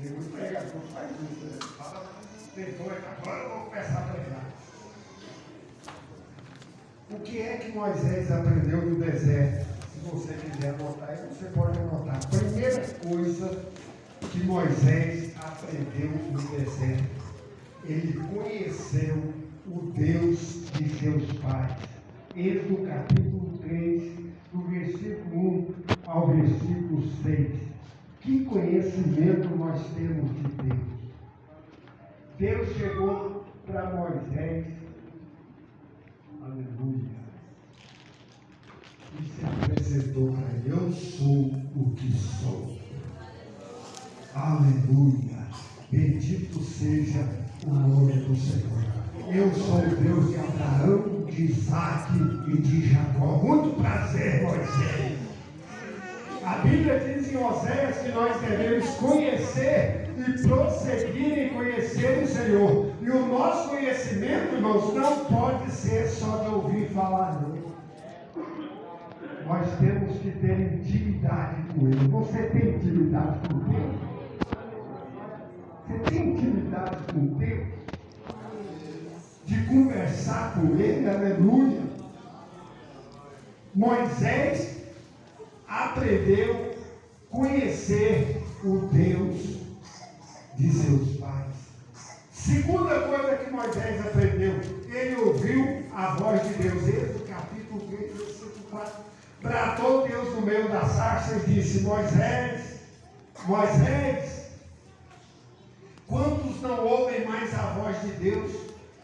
Tem muito pregador que faz isso, né? Fala, agora eu vou começar a pregar. O que é que Moisés aprendeu no deserto? Se você quiser anotar, você pode anotar. A primeira coisa que Moisés aprendeu no deserto, ele conheceu o Deus de seus pais. Êxodo capítulo 3, do versículo 1 ao versículo 6. Que conhecimento nós temos de Deus? Deus chegou para Moisés, aleluia, e se apresentou para ele: eu sou o que sou. Aleluia, bendito seja o nome do Senhor. Eu sou o Deus de Abraão, de Isaac e de Jacó. Muito prazer, Moisés. A Bíblia diz em Oséias que nós devemos conhecer e prosseguir em conhecer o Senhor. E o nosso conhecimento, irmãos, não pode ser só de ouvir falar, não. Nós temos que ter intimidade com Ele. Você tem intimidade com Deus? Você tem intimidade com Deus? De conversar com Ele, aleluia. Moisés aprendeu a conhecer o Deus de seus pais. Segunda coisa que Moisés aprendeu, ele ouviu a voz de Deus. Êxodo capítulo 3, versículo 4. Bradou Deus no meio da sarça e disse: Moisés, Moisés, quantos não ouvem mais a voz de Deus?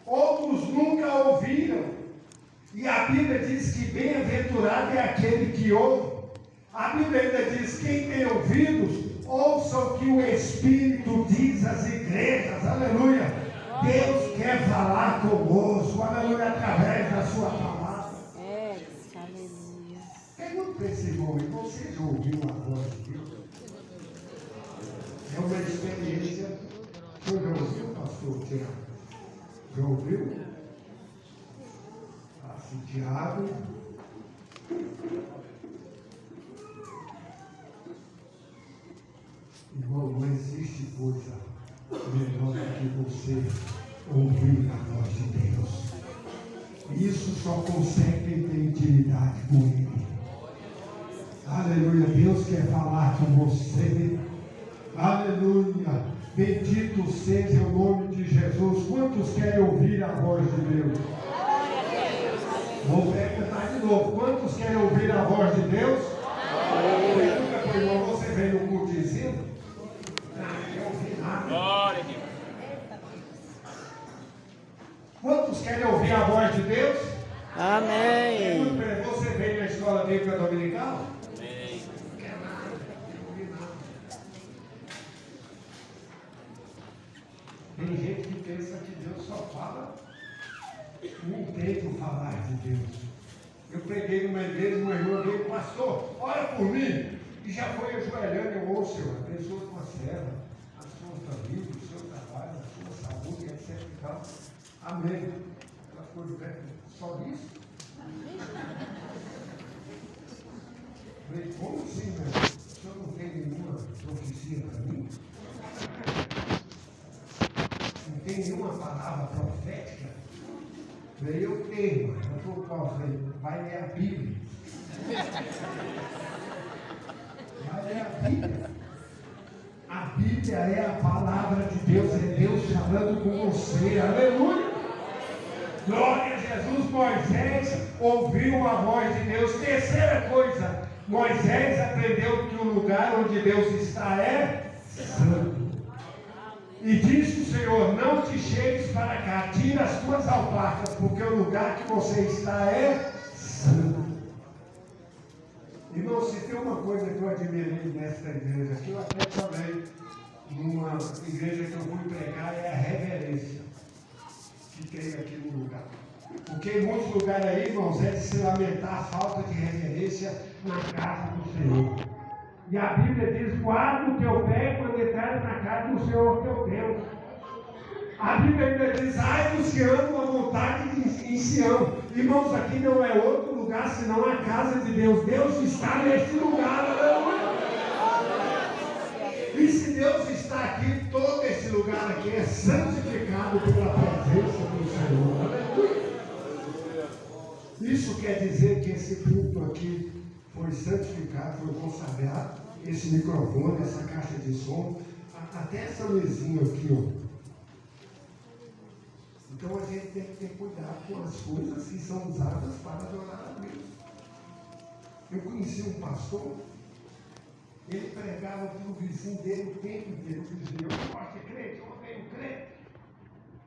Outros nunca ouviram. E a Bíblia diz que bem-aventurado é aquele que ouve. A Bíblia ainda diz: quem tem ouvidos, ouça o que o Espírito diz às igrejas. Aleluia. Deus quer falar conosco, aleluia, através da sua palavra. Aleluia. Pergunta para esse irmão: você já ouviu a voz de Deus? É uma experiência. O senhor já ouviu, pastor Tiago? Já ouviu? Assim, Tiago. Irmão, não existe coisa melhor do que você ouvir a voz de Deus. Isso só consegue ter intimidade com Ele. Aleluia. Deus quer falar com você. Aleluia. Bendito seja o nome de Jesus. Quantos querem ouvir a voz de Deus? Vou perguntar de novo. Quantos querem ouvir a voz de Deus? Pergunta para o irmão: você veio no culto dizendo? Não quer ouvir nada. Glória a Deus. Quantos querem ouvir a voz de Deus? Amém. Pergunta para ele: você veio na escola bíblica dominical? Amém. Não quer nada, não quer ouvir nada. Tem gente que pensa que Deus só fala, não tem o falar de Deus. Eu preguei numa igreja, uma irmã veio: pastor, ora por mim. E já foi ajoelhando: eu ouço, Senhor, abençoa a tua serva, a sua família, o seu trabalho, a sua saúde, etc. E tal. Amém. Ela ficou de pé: só isso? Falei: como assim, meu? O senhor não tem nenhuma profecia para mim? Não tem nenhuma palavra profética? Falei: eu tenho. Eu falei: qual? Falei: vai ler a Bíblia. Vai ler a Bíblia. A Bíblia é a palavra de Deus, é Deus falando com você. Aleluia. Glória a Jesus. Moisés ouviu a voz de Deus. Terceira coisa, Moisés aprendeu que o lugar onde Deus está é santo. E disse o Senhor: não te chegues para cá, tira as tuas alparcas, porque o lugar que você está é santo. Irmão, se tem uma coisa que eu admirei nesta igreja, que eu até falei numa igreja que eu fui pregar, é a reverência que tem aqui no lugar. Porque em muitos lugares aí, irmãos, é de se lamentar a falta de reverência na casa do Senhor. E a Bíblia diz: guarda o teu pé quando entrar na casa do Senhor teu Deus. A Bíblia ainda diz: ai dos que amam a vontade em Sião. Irmãos, aqui não é outro lugar senão a casa de Deus. Deus está neste lugar, aleluia. E se Deus está está aqui, todo esse lugar aqui é santificado pela presença do Senhor. Aleluia. Isso quer dizer que esse culto aqui foi santificado, foi consagrado. Esse microfone, essa caixa de som, até essa mesinha aqui, ó. Então a gente tem que ter cuidado com as coisas que são usadas para adorar a Deus. Eu conheci um pastor, ele pregava para o vizinho dele o tempo inteiro. O vizinho, eu não gosto de crente, eu odeio crente.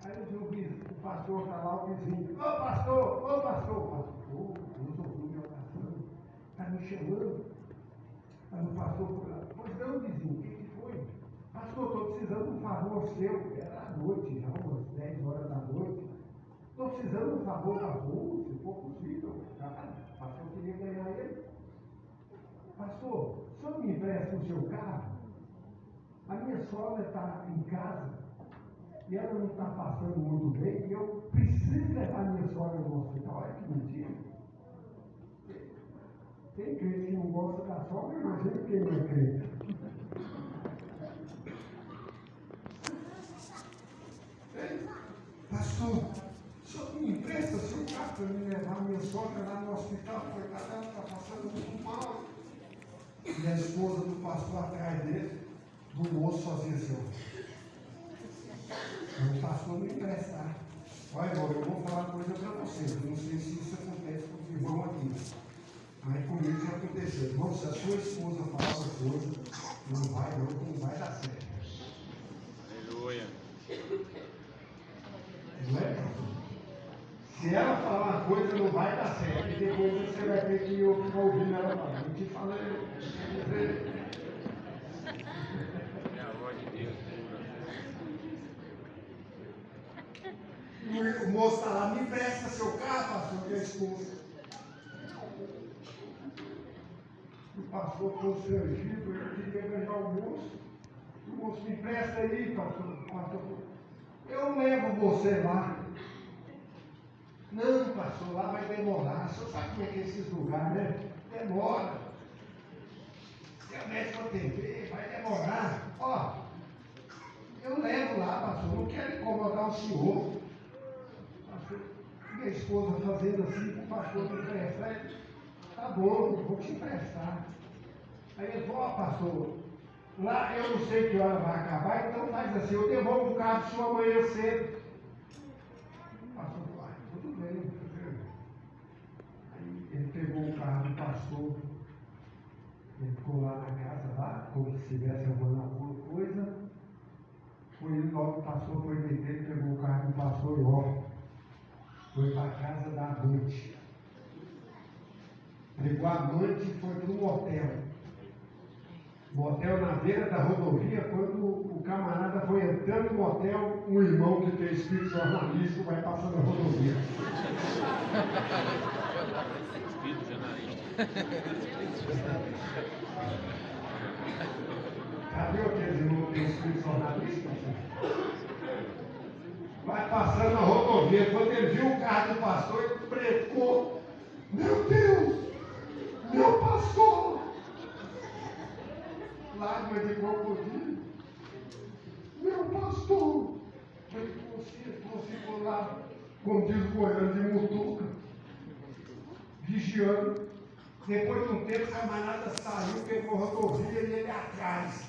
Aí eu vi o pastor falar, o vizinho, ô pastor, pastor, Deus ouviu minha oração, está me chamando. Aí o pastor foi lá, pois não, vizinho, o que foi? Pastor, estou precisando de um favor seu. Era à noite, já umas 10 horas da noite. Estou precisando de um favor, pastor, se for possível. O pastor queria ganhar ele. Pastor, o senhor me empresta o seu carro? A minha sogra está em casa e ela não está passando muito bem e eu preciso levar a minha sogra no hospital. Olha que mentira. Tem crente que não gosta da sogra, imagina quem não é crente. Pastor, o senhor me empresta seu carro para me levar a minha sogra lá no hospital? Ela está passando muito mal. E a esposa do pastor atrás dele, do moço, fazia assim. O pastor me emprestar. Olha, irmão, eu vou falar uma coisa para você. Eu não sei se isso acontece com o irmão aqui. Mas comigo já aconteceu. Irmão, se a sua esposa falar uma coisa, não vai dar certo. Aleluia. Não é? Se ela falar uma coisa, não vai dar certo. E depois você vai ter que eu ficar ouvindo ela falar. Eu te falei. É a voz de Deus. O moço está lá, me empresta seu carro, pastor, que é a esposa. O pastor constrangido, eu queria ganhar o moço. O moço me empresta aí, pastor. Eu levo você lá. Não, pastor, lá vai demorar. O senhor sabe como é que é esses lugares, né? Demora. Se a médica atender, vai demorar. Ó, eu levo lá, pastor. Não quero incomodar o senhor. Pastor, minha esposa fazendo assim, o pastor me empresta. Tá bom, eu vou te emprestar. Aí ele falou, ó, pastor, lá eu não sei que hora vai acabar, então faz assim, eu devolvo o carro sua amanhã cedo. O pastor falou, tudo bem. Aí ele pegou o carro do pastor, ele ficou lá na casa, lá, como se estivesse arrumando alguma coisa. Foi logo o pastor foi dentro, ele pegou o carro do pastor e ó, foi para a casa da amante. Pegou a amante e foi para um motel. Motel na beira da rodovia. Quando o camarada foi entrando no motel, um irmão que tem espírito jornalístico vai passando a rodovia. Espírito jornalista. Cadê aqueles irmãos que tem espírito jornalístico? Vai passando a rodovia. Quando ele viu o carro do pastor, ele brecou. Meu Deus! Meu pastor! Lágrimas de crocodilo. Meu pastor! Ele ficou lá, como diz o goiano, de mutuca, vigiando. Depois de um tempo, o camarada saiu, pegou a rodovia e ele atrás.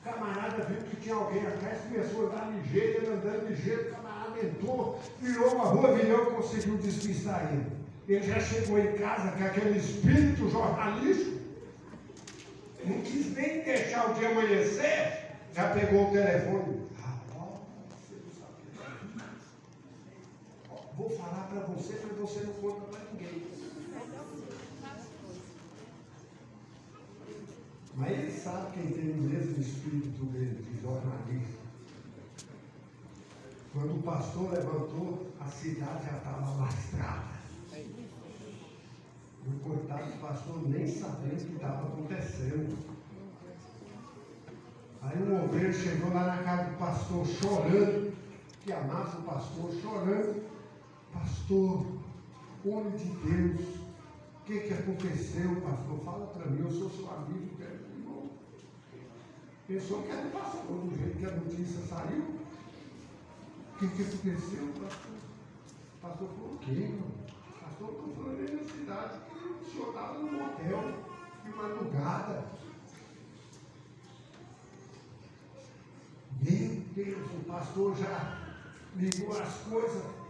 O camarada viu que tinha alguém atrás, começou a andar ligeiro, ele andando ligeiro, o camarada entrou, virou uma rua, virou e conseguiu despistar ele. Ele já chegou em casa com aquele espírito jornalístico, não quis nem deixar o dia amanhecer, já pegou o telefone. Vou falar para você, mas você não conta para ninguém. Mas ele sabe quem tem o mesmo espírito dele, de jornalista. Quando o pastor levantou, a cidade já estava lastrada. O coitado do pastor nem sabia o que estava acontecendo. Aí um obreiro chegou lá na casa do pastor chorando, que amava o pastor, chorando. Pastor, homem de Deus, o que aconteceu, pastor? Fala para mim, eu sou seu amigo, irmão. Pensou que era o pastor, do jeito que a notícia saiu. O que aconteceu, pastor? O pastor falou o quê, irmão? O pastor falou ali na cidade que o senhor estava num motel de madrugada. Meu Deus, o pastor já ligou as coisas.